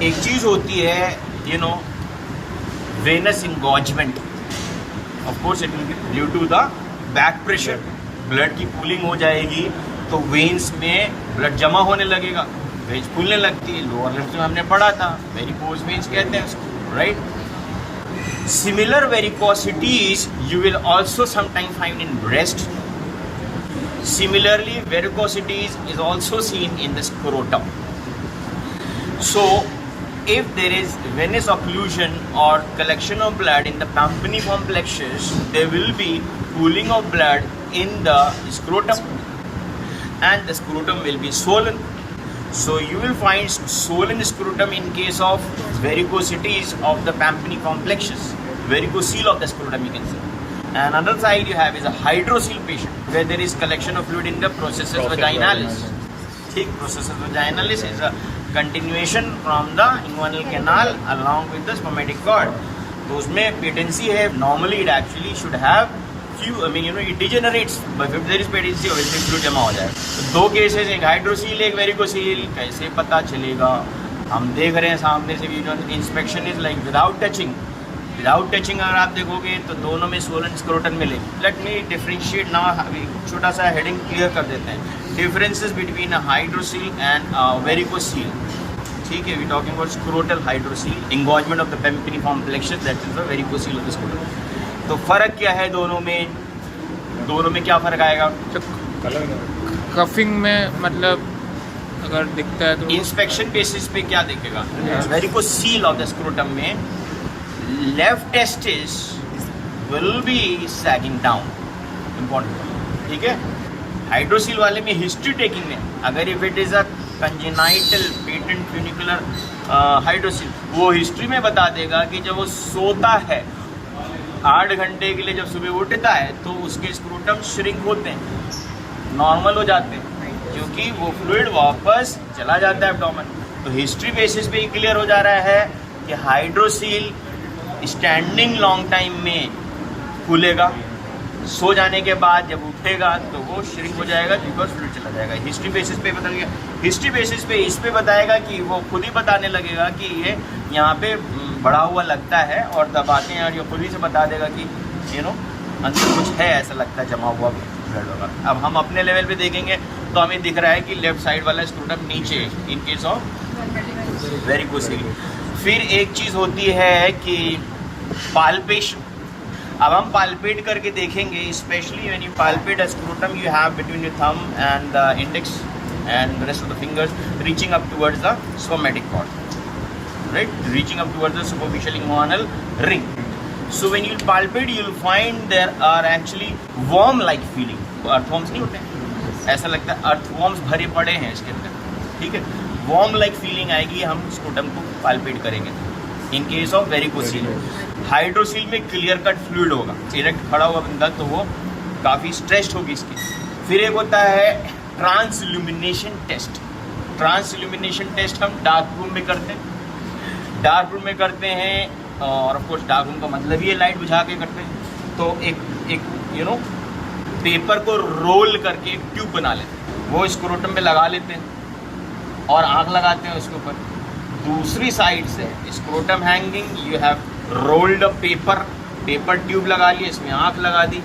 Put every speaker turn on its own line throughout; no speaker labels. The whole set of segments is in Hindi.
एक चीज होती है venous engorgement, of course it will be due to the back pressure, blood की कूलिंग हो जाएगी तो वेन्स में ब्लड जमा होने लगेगा, वेन्स फूलने लगती है। लोअर लेफ्ट में हमने पढ़ा था वेरिकोज वेन्स कहते हैं उसको, right. Similar varicosities you will also sometime find in breast. Similarly, varicosities is also seen in the scrotum. So, if there is venous occlusion or collection of blood in the Pampiniform plexus, there will be pooling of blood in the scrotum, and the scrotum will be swollen. So, you will find swollen scrotum in case of varicosities of the Pampiniform plexus, varicocele of the scrotum, you can say. And another side you have is a hydrocele patient, where there is collection of fluid in the processus vaginalis. ठीक, processus vaginalis is a continuation from the inguinal canal along with the spermatic cord. तो उसमें patency है. Normally it actually should have few, it degenerates, but if there is patency, obviously fluid जमा हो जाएगा. तो दो cases, एक hydrocele, एक varicocele. कैसे पता चलेगा? हम देख रहे हैं सामने से भी, inspection is like without touching. Without touching अगर आप देखोगे तो दोनों में स्वोलन स्क्रोटम मिलेगी. लेट मी डिफरेंशिएट नाउ, छोटा सा हेडिंग क्लियर कर देते हैं. Differences between a hydrocele and varicocele. ठीक है, we talking about scrotal hydrocele engorgement of the pampiniform plexus, that is the varicocele of the scrotum. तो फर्क क्या है दोनों में क्या फर्क आएगा?
कफिंग में मतलब अगर दिखता है तो
इंस्पेक्शन बेसिस पे क्या दिखेगा? वेरिकोसील ऑफ द स्क्रोटम में left testis will be sagging down. Important, ठीक है. हाइड्रोसील वाले में हिस्ट्री टेकिंग में अगर if it is a congenital patent funicular hydrocele, वो हिस्ट्री में बता देगा कि जब वो सोता है 8 घंटे के लिए, जब सुबह उठता है तो उसके स्क्रोटम श्रिंक होते हैं, नॉर्मल हो जाते हैं, क्योंकि वो फ्लूइड वापस चला जाता है एब्डोमेन. तो हिस्ट्री बेसिस पे ही क्लियर हो जा रहा है कि हाइड्रोसील स्टैंडिंग लॉन्ग टाइम में खुलेगा, सो जाने के बाद जब उठेगा तो वो श्रिंक हो जाएगा बिकॉज फ्लूइड चला जाएगा. हिस्ट्री बेसिस पे बता देगा. हिस्ट्री बेसिस पे इस पे बताएगा कि वो खुद ही बताने लगेगा कि ये यहाँ पे बढ़ा हुआ लगता है, और दबाते हैं और ये खुद ही से बता देगा कि अंदर कुछ है, ऐसा लगता है जमा हुआ ब्लड होगा. अब हम अपने लेवल पे देखेंगे तो हमें दिख रहा है कि लेफ्ट साइड वाला स्क्रोटम नीचे इन केस ऑफ वेरिकोसील. फिर एक चीज़ होती है कि पाल्पेशन. अब हम पाल्पेट करके देखेंगे, specially when you palpate a scrotum you have between your thumb and the index and the rest of the fingers reaching up towards the spermatic cord, right, reaching up towards the superficial inguinal ring. So when you palpate you will find there are actually worm like feeling. Earthworms नहीं होते हैं, ऐसा लगता है अर्थवॉर्म्स भरे पड़े हैं इसके अंदर, ठीक है. वॉर्म लाइक फीलिंग आएगी हम स्क्रोटम को पाल्पेट करेंगे in case of varicocele. Hydrocele में क्लियर कट फ्लूइड होगा, डायरेक्ट खड़ा हुआ बंदा तो वो काफ़ी स्ट्रेस्ड होगी इसकी. फिर एक होता है ट्रांसल्यूमिनेशन टेस्ट. ट्रांसल्यूमिनेशन टेस्ट हम डार्क रूम में करते हैं, और ऑफ कोर्स डार्क रूम का मतलब ही है लाइट बुझा के करते हैं. तो एक पेपर को रोल करके एक ट्यूब बना लेते हैं, वो स्क्रोटम पे लगा लेते हैं और आँख लगाते हैं उसके ऊपर. दूसरी साइड से scrotum hanging, you have rolled a paper tube लगा ली, इसमें आँख लगा दी.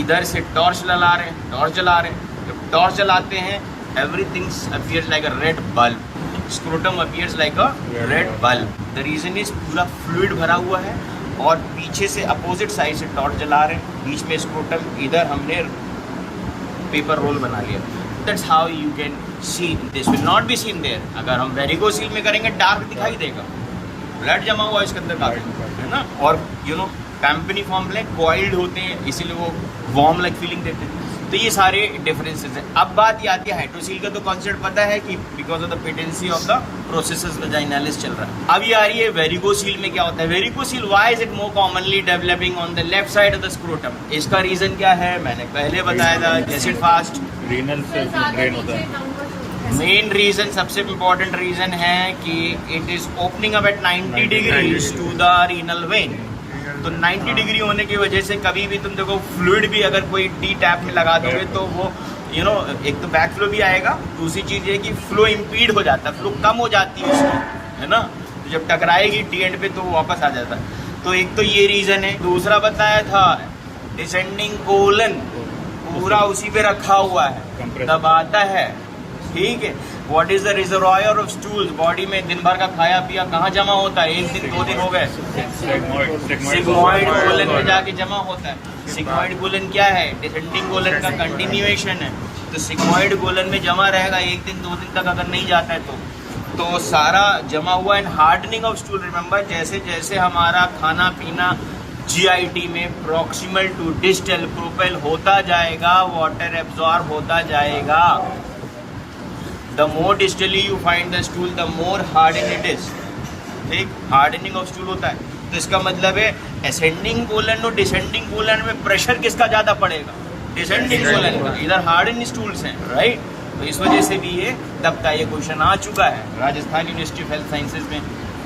इधर से टॉर्च जला रहे हैं. जब टॉर्च जलाते हैं everything appears like a red bulb. Scrotum appears like a red bulb. The reason is पूरा फ्लूइड भरा हुआ है और पीछे से अपोजिट साइड से टॉर्च जला रहे हैं, बीच में स्क्रोटम, इधर हमने पेपर रोल बना लिया. That's how you can see. This will not be seen there. अगर हम वेरिकोसील में करेंगे डार्क दिखाई देगा, ब्लड जमा हुआ इसके अंदर काफी, है ना. और पैम्पिनिफॉर्म ब्लैक कॉइल्ड होते हैं, इसीलिए वो वॉर्म लाइक फीलिंग देते हैं. तो ये सारे डिफरेंसेस हैं. अब बात ये आती है हाइड्रोसील का, तो कॉन्सेप्ट पता है कि because of the patency of the processus vaginalis चल रहा है. अब ये आ रही है वेरिकोसील में क्या होता है. Varicocele, why is it more commonly developing on the left side of the scrotum. इसका रीजन क्या है, मैंने पहले बताया था, एसिड फास्ट
रीनल से ड्रेन होता है.
मेन रीजन, सबसे इम्पोर्टेंट रीजन है कि it is opening up at 90 degrees to the renal vein. तो 90 डिग्री होने की वजह से कभी भी तुम देखो फ्लूइड भी अगर कोई टी टैप में लगा दोगे तो वो एक तो बैक फ्लो भी आएगा, दूसरी चीज़ ये कि फ्लो इम्पीड हो जाता है, फ्लो कम हो जाती है उसकी, है ना, तो जब टकराएगी टी एंड पे तो वापस आ जाता है। तो एक तो ये रीजन है। दूसरा बताया था डिसेंडिंग कोलन पूरा उसी पे रखा हुआ है, दबाता है, ठीक है। What is the reservoir of stools, body में दिन भर का खाया पिया कहाँ जमा होता है, 1 दिन 2 दिन हो गए, सिग्मॉइड कोलन में जाके जमा होता है। सिग्मॉइड कोलन क्या है, डिसेंडिंग कोलन का कंटिन्यूएशन है, तो सिग्मॉइड कोलन में जमा रहेगा 1 दिन 2 दिन तक अगर नहीं जाता है तो सारा जमा हुआ। And hardening of stool, remember जैसे जैसे हमारा खाना पीना जीआईटी में प्रॉक्सिमल टू डिस्टल प्रोपेल होता जाएगा, वाटर एब्जॉर्ब होता जाएगा। The more distally you find the stool the more harden it is, ठीक, हार्डनिंग ऑफ स्टूल होता है। तो इसका मतलब है असेंडिंग कोलन और डिसेंडिंग कोलन में प्रेशर किसका ज्यादा पड़ेगा, डिसेंडिंग कोलन का, इधर हार्डन स्टूल्स हैं, राइट। तो इस वजह से भी ये दबता है। ये क्वेश्चन आ चुका है Rajasthan university of health sciences में,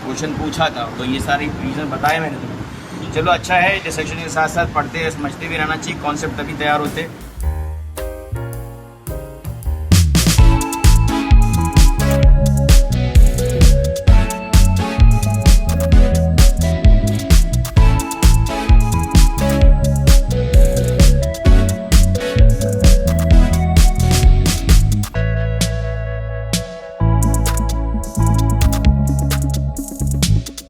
क्वेश्चन पूछा था, तो ये सारे रीजन बताए मैंने तुम्हें। चलो अच्छा है, डिसेक्शन के साथ साथ पढ़ते समझते भी रहना चाहिए, कॉन्सेप्ट तभी तैयार होते।